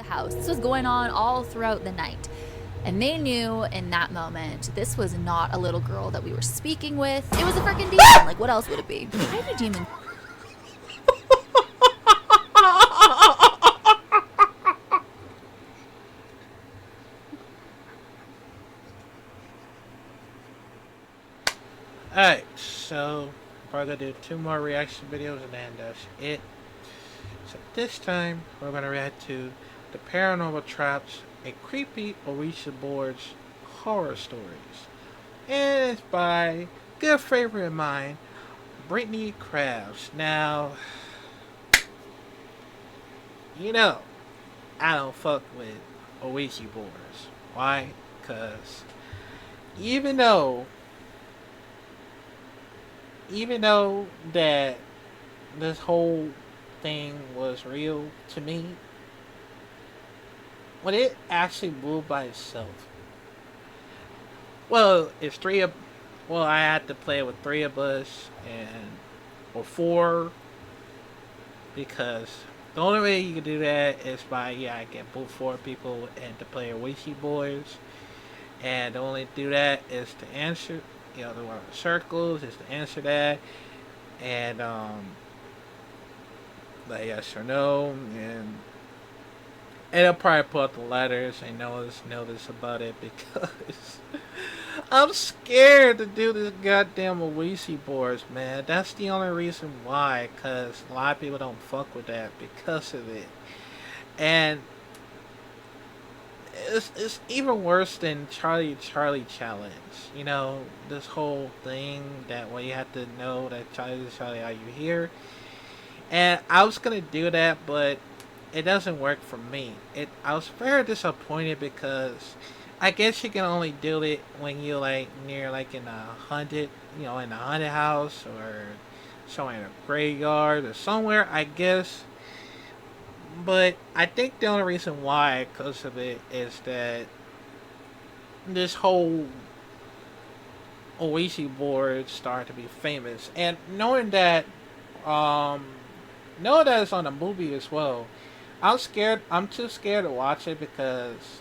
the house. This was going on all throughout the night. And they knew in that moment, this was not a little girl that we were speaking with. It was a freaking demon. Like, what else would it be? Why do demons... Alright, so we're gonna do 2 more reaction videos and then that's it. So this time we're gonna react to the Paranormal Traps and Creepy Ouija Boards Horror Stories. And it's by good favorite of mine, Brittany Krabs. Now, you know, I don't fuck with Ouija boards. Why? Because even though that this whole thing was real to me, when it actually moved by itself, well, it's I had to play with 3 of us or 4, because the only way you can do that is by I get both 4 people and to play Ouija boards, and the only do that is to answer. The one with circles is to answer that, and like yes or no, and it'll probably put up the letters and notice about it, because I'm scared to do this goddamn Ouija boards, man. That's the only reason why, because a lot of people don't fuck with that because of it, and it's even worse than Charlie challenge. This whole thing that you have to know that Charlie, are you here? And I was gonna do that, but it doesn't work for me. I was very disappointed, because I guess you can only do it when you're near in a haunted, in a haunted house, or somewhere in a graveyard or somewhere, I guess. But I think the only reason why, because of it, is that this whole Ouija board started to be famous, and knowing that it's on a movie as well, I'm scared. I'm too scared to watch it, because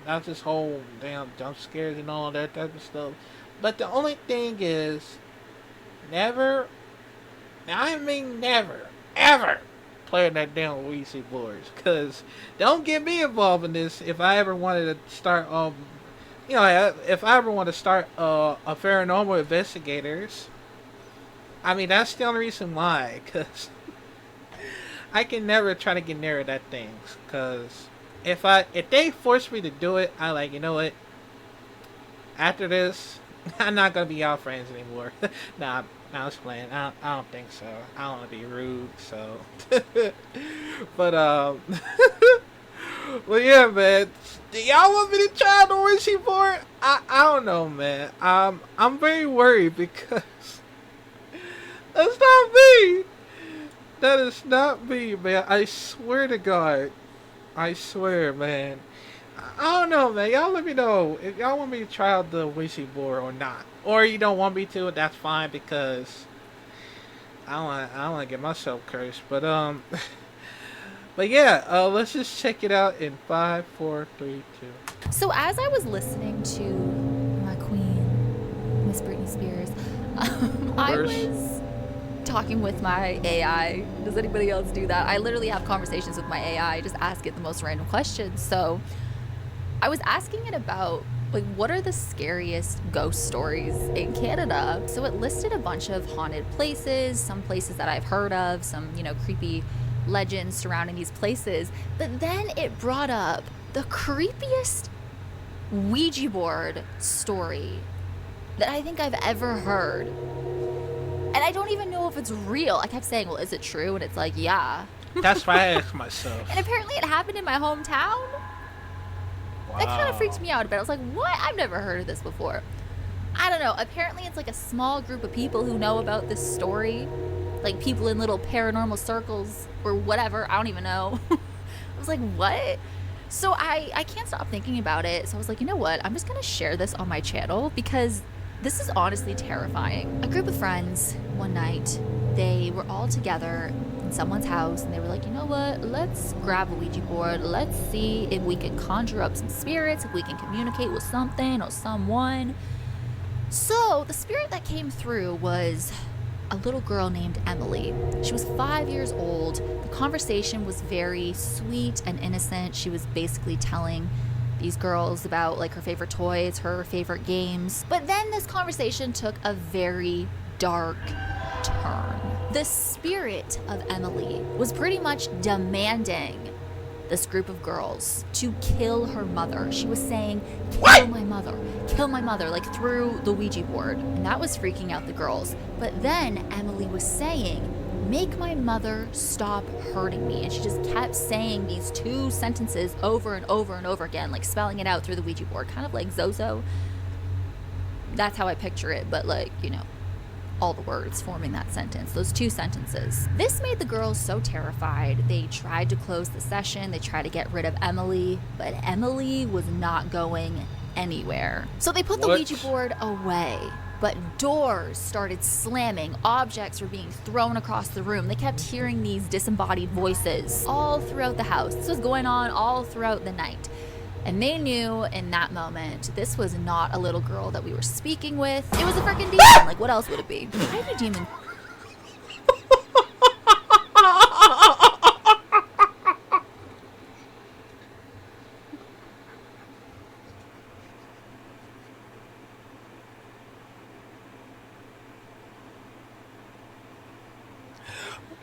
that's this whole damn jump scares and all that type of stuff. But the only thing is, never, ever playing that damn Ouija boards, because don't get me involved in this. If I ever wanted to start if I ever want to start a paranormal investigators, that's the only reason why, because I can never try to get near that things, because if they force me to do it, I you know what, after this I'm not gonna be y'all friends anymore. Nah, I was playing. I don't think so. I don't want to be rude, so. But well, yeah, man. Do y'all want me to try the Ouija board? I don't know, man. I'm very worried, because that's not me. That is not me, man. I swear to God. I swear, man. I don't know, man. Y'all let me know if y'all want me to try out the Ouija board or not. Or you don't want me to, that's fine, because I don't want to get myself cursed. But but yeah, let's just check it out in 5, 4, 3, 2. So as I was listening to my queen, Miss Britney Spears, I was talking with my AI. Does anybody else do that? I literally have conversations with my AI, just ask it the most random questions. So I was asking it about, what are the scariest ghost stories in Canada? So it listed a bunch of haunted places, some places that I've heard of, some, creepy legends surrounding these places. But then it brought up the creepiest Ouija board story that I think I've ever heard. And I don't even know if it's real. I kept saying, well, is it true? And it's like, yeah. That's why I asked myself. And apparently it happened in my hometown. Wow. That kind of freaked me out a bit. I was like, what? I've never heard of this before. I don't know. Apparently it's a small group of people who know about this story. People in little paranormal circles or whatever. I don't even know. I was like, what? So I can't stop thinking about it. So I was like, you know what? I'm just going to share this on my channel, because this is honestly terrifying. A group of friends, one night, they were all together in someone's house and they were like, you know what, let's grab a Ouija board, let's see if we can conjure up some spirits, if we can communicate with something or someone. So the spirit that came through was a little girl named Emily. She was 5 years old. The conversation was very sweet and innocent. She was basically telling these girls about like her favorite toys, her favorite games. But then this conversation took a very dark turn. The spirit of Emily was pretty much demanding this group of girls to kill her mother. She was saying, kill my mother, like through the Ouija board. And that was freaking out the girls. But then Emily was saying, make my mother stop hurting me. And she just kept saying these two sentences over and over and over again, like spelling it out through the Ouija board, kind of like Zozo. That's how I picture it, but like, you know, all the words forming that sentence, those two sentences. This made the girls so terrified. They tried to close the session. They tried to get rid of Emily, but Emily was not going anywhere. So they put the Ouija board away, but doors started slamming. Objects were being thrown across the room. They kept hearing these disembodied voices all throughout the house. This was going on all throughout the night. And they knew in that moment, this was not a little girl that we were speaking with. It was a freaking demon. Like, what else would it be? Why do demons...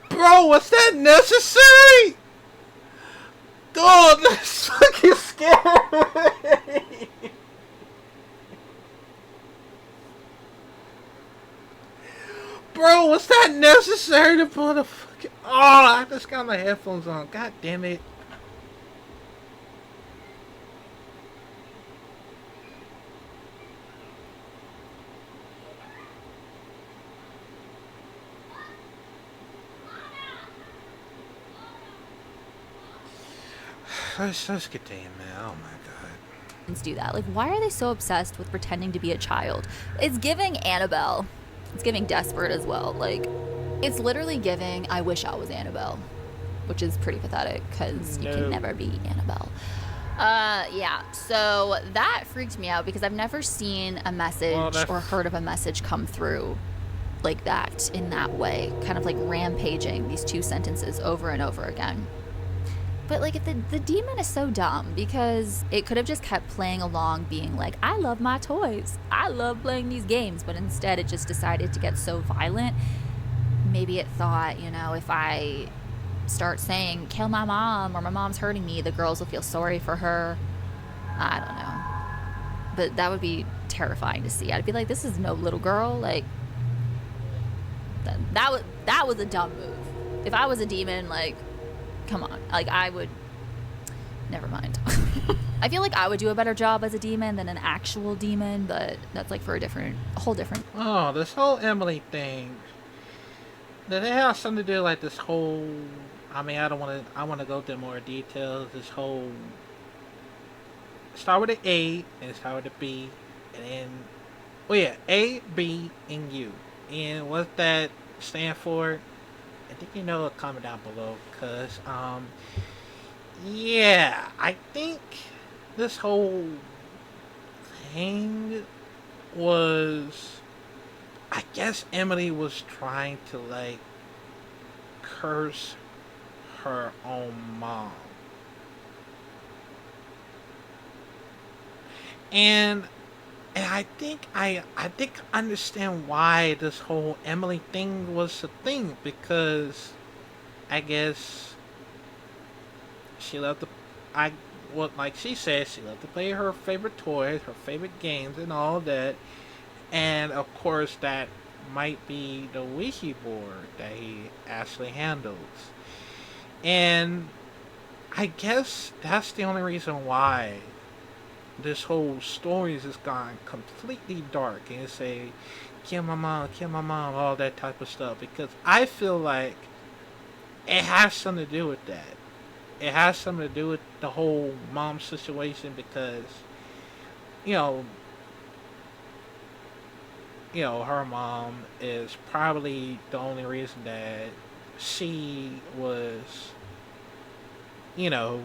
Bro, was that necessary? God, that's fucking scary. Bro, was that necessary to put a fucking... Oh, I just got my headphones on. God damn it. Let's continue, man. Oh my god. do that? Like, why are they so obsessed with pretending to be a child? It's giving Annabelle. It's giving Desperate as well. Like, it's literally giving I wish I was Annabelle, which is pretty pathetic because you can never be Annabelle. Yeah, so that freaked me out because I've never seen a message or heard of a message come through like that in that way, kind of like rampaging these two sentences over and over again. But like, if the demon is so dumb because it could have just kept playing along being like, I love my toys, I love playing these games, but instead it just decided to get so violent. Maybe it thought, you know, if I start saying kill my mom or my mom's hurting me, the girls will feel sorry for her. I don't know, but that would be terrifying to see. I'd be like, this is no little girl. Like, that was a dumb move. If I was a demon, like, come on, like, I would, never mind. I feel like I would do a better job as a demon than an actual demon, but that's like for a whole different. Oh, this whole Emily thing, did it have something to do like this whole, I mean, I want to go into more details. This whole, start with an A and start with a B, and then, oh yeah, A, B, and U. And what that stand for, I think you know, comment down below, because yeah, I think this whole thing was, I guess Emily was trying to like curse her own mom. And I think I understand why this whole Emily thing was a thing, because I guess she loved to, like she said, she loved to play her favorite toys, her favorite games, and all that. And of course, that might be the Ouija board that he actually handles. And I guess that's the only reason why this whole story has just gone completely dark and say kill my mom, all that type of stuff, because I feel like it has something to do with that. It has something to do with the whole mom situation, because you know her mom is probably the only reason that she was, you know,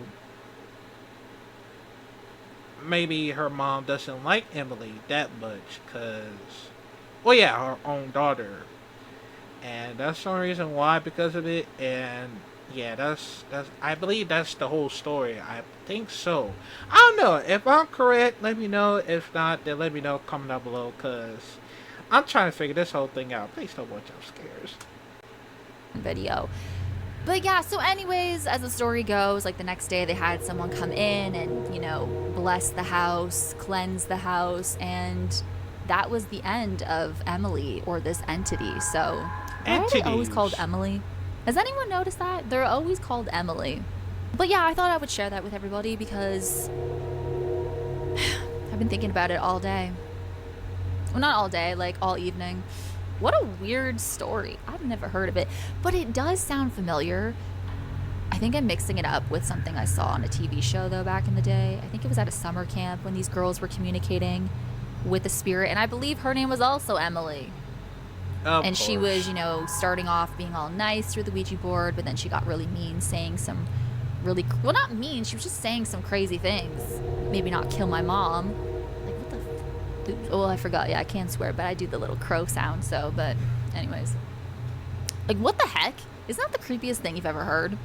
maybe her mom doesn't like Emily that much because, well, yeah, her own daughter, and that's the only reason why, because of it. And yeah, that's I believe that's the whole story. I think so. I don't know if I'm correct. Let me know. If not, then let me know. Comment down below, cause I'm trying to figure this whole thing out. Please don't watch jump scares. Video. But yeah, so anyways, as the story goes, like the next day they had someone come in and, you know, bless the house, cleanse the house, and that was the end of Emily, or this entity. So why are they always called Emily? Has anyone noticed that? They're always called Emily. But yeah, I thought I would share that with everybody because I've been thinking about it all day. Well, not all day, like all evening. What a weird story. I've never heard of it, but it does sound familiar. I think I'm mixing it up with something I saw on a TV show, though, back in the day. I think it was at a summer camp when these girls were communicating with the spirit, and I believe her name was also Emily. And she was, you know, starting off being all nice through the Ouija board, but then she got really mean, saying some really, well, not mean, she was just saying some crazy things. Maybe not kill my mom. Well, I forgot. Yeah, I can swear, but I do the little crow sound. So, but anyways, like, what the heck? Isn't that the creepiest thing you've ever heard?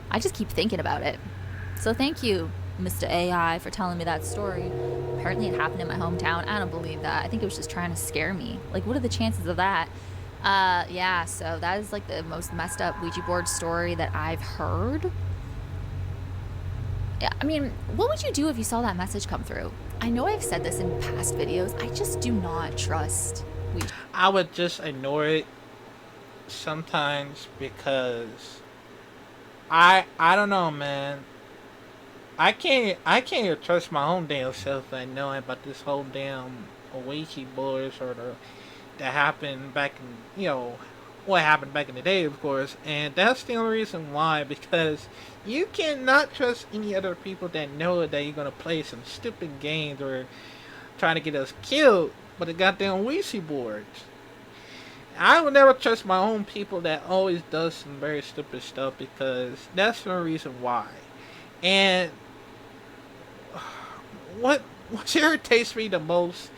I just keep thinking about it. So thank you, Mr. AI, for telling me that story. Apparently it happened in my hometown. I don't believe that. I think it was just trying to scare me. Like, what are the chances of that? Yeah, so that is like the most messed up Ouija board story that I've heard. Yeah, I mean, what would you do if you saw that message come through? I know I've said this in past videos. I just do not trust Ouija. I would just ignore it sometimes because I don't know, man. I can't even trust my own damn self and knowing about this whole damn Ouija boards or that happened back in, you know, what happened back in the day, of course. And that's the only reason why, because you cannot trust any other people that know that you're gonna play some stupid games or trying to get us killed with the goddamn Ouija boards. I would never trust my own people that always does some very stupid stuff, because that's the reason why. And what irritates me the most,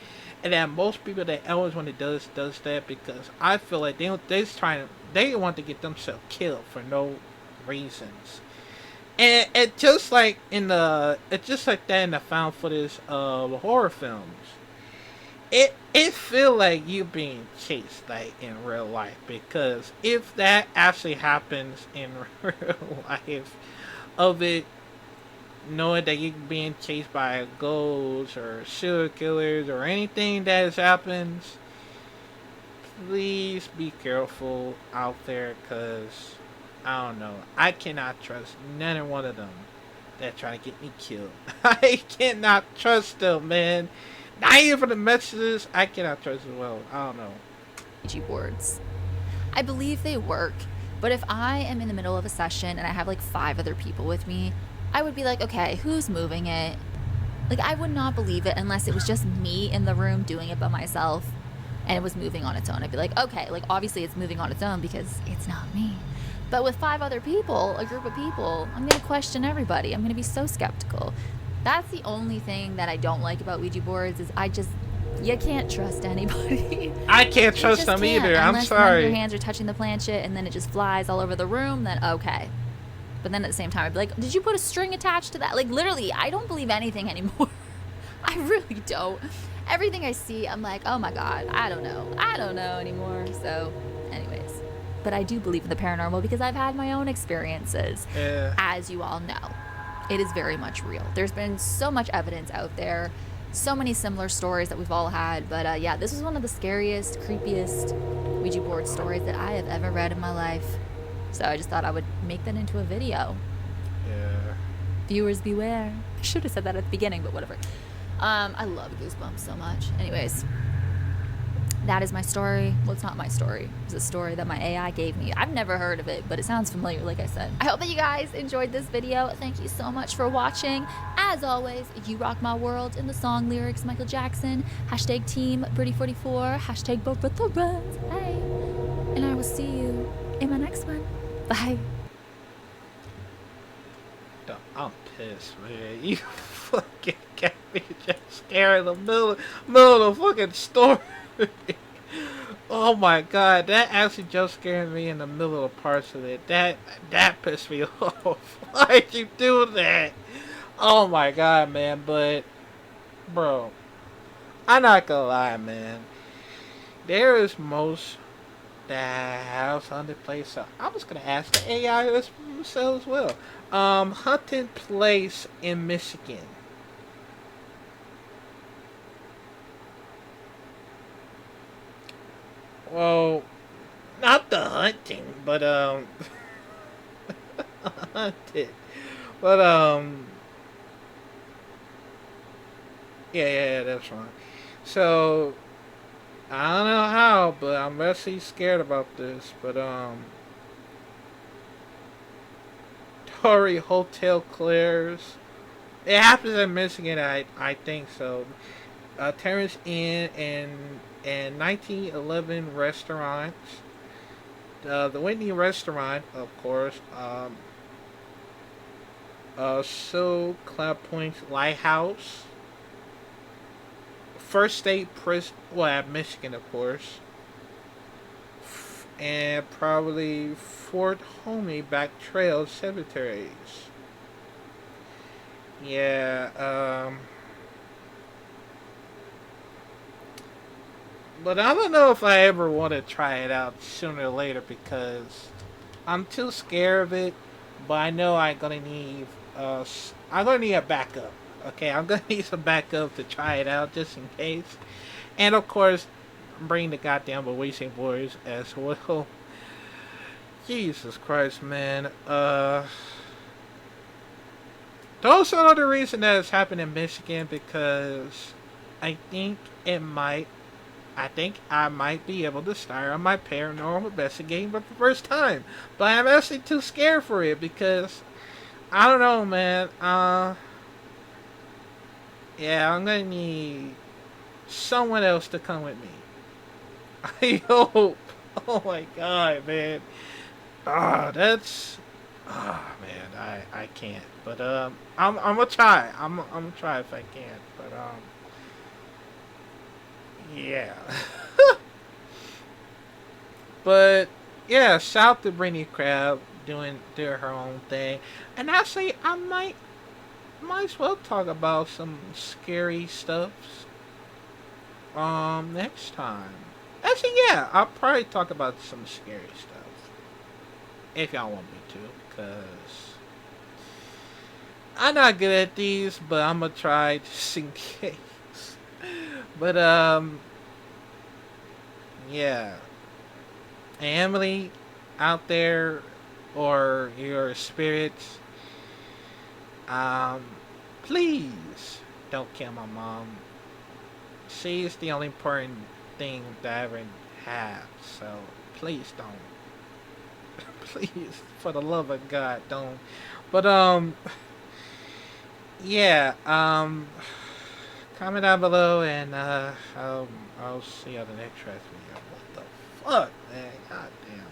and that most people that always when it does that, because I feel like they want to get themselves killed for no reasons. And it's just like that in the found footage of horror films. It feel like you being chased like in real life, because if that actually happens in real life, of it knowing that you're being chased by ghosts or serial killers or anything that has happens, please be careful out there, because I don't know, I cannot trust none one of them that try to get me killed. I cannot trust them, man. Not even for the messages, I cannot trust as well. I don't know. Ouija boards. I believe they work, but if I am in the middle of a session and I have like 5 other people with me, I would be like, okay, who's moving it? Like, I would not believe it unless it was just me in the room doing it by myself and it was moving on its own. I'd be like, okay, like obviously it's moving on its own because it's not me. But with 5 other people, a group of people, I'm gonna question everybody. I'm gonna be so skeptical. That's the only thing that I don't like about Ouija boards, is you can't trust anybody. I can't trust them either. I'm Unless sorry. none of your hands are touching the planchette and then it just flies all over the room, then okay. But then at the same time, I'd be like, did you put a string attached to that? Like, literally, I don't believe anything anymore. I really don't. Everything I see, I'm like, oh my God, I don't know. I don't know anymore. So, anyways. But I do believe in the paranormal because I've had my own experiences. Yeah. As you all know, it is very much real. There's been so much evidence out there. So many similar stories that we've all had. But yeah, this was one of the scariest, creepiest Ouija board stories that I have ever read in my life. So I just thought I would make that into a video. Yeah. Viewers beware. I should have said that at the beginning, but whatever. I love Goosebumps so much. Anyways, that is my story. Well, it's not my story. It's a story that my AI gave me. I've never heard of it, but it sounds familiar, like I said. I hope that you guys enjoyed this video. Thank you so much for watching. As always, you rock my world in the song lyrics, Michael Jackson. Hashtag Team Birdie44. Hashtag Bob with the Runs. Hey. And I will see you in my next one. Bye. I'm pissed, man. You fucking got me just scared in the middle of the fucking story. Oh my god, that actually just scared me in the middle of parts of it. That pissed me off. Why'd you do that? Oh my god, man. But bro, I'm not gonna lie, man. There is most that house haunted place. So I was gonna ask the AI as well. Haunted place in Michigan. Well, not the hunting, but hunted. But yeah, that's right. So I don't know how, but I'm actually scared about this. But Tory Hotel Claire's. It happens in Michigan, I think so. Terrace Inn and 1911 restaurants. The Whitney restaurant, of course. So Cloud Point Lighthouse. First State Prison, well, at Michigan, of course. And probably Fort Homey Back Trail Cemeteries. Yeah, but I don't know if I ever want to try it out sooner or later because I'm too scared of it. But I know I'm gonna need a backup. Okay, I'm gonna need some backup to try it out just in case. And of course, bring the goddamn Ouija boys as well. Jesus Christ, man. Those are the reason that it's happened in Michigan because I think it might I think I might be able to start on my paranormal investigating for the first time. But I'm actually too scared for it because I don't know, man. Yeah, I'm gonna need someone else to come with me. I hope. Oh my god, man. That's man, I can't. But I'm gonna try. I'm gonna try if I can. But yeah. But yeah, shout to Brittany Crab doing her own thing. And actually I might as well talk about some scary stuff next time. Actually yeah, I'll probably talk about some scary stuff. If y'all want me to, cause I'm not good at these, but I'm gonna try just in case. But yeah. Emily out there or your spirits, um, please don't kill my mom. She's the only important thing that I ever have. So please don't. Please, for the love of God, don't. But yeah. Comment down below and I'll see you on the next video. What the fuck, man? God damn.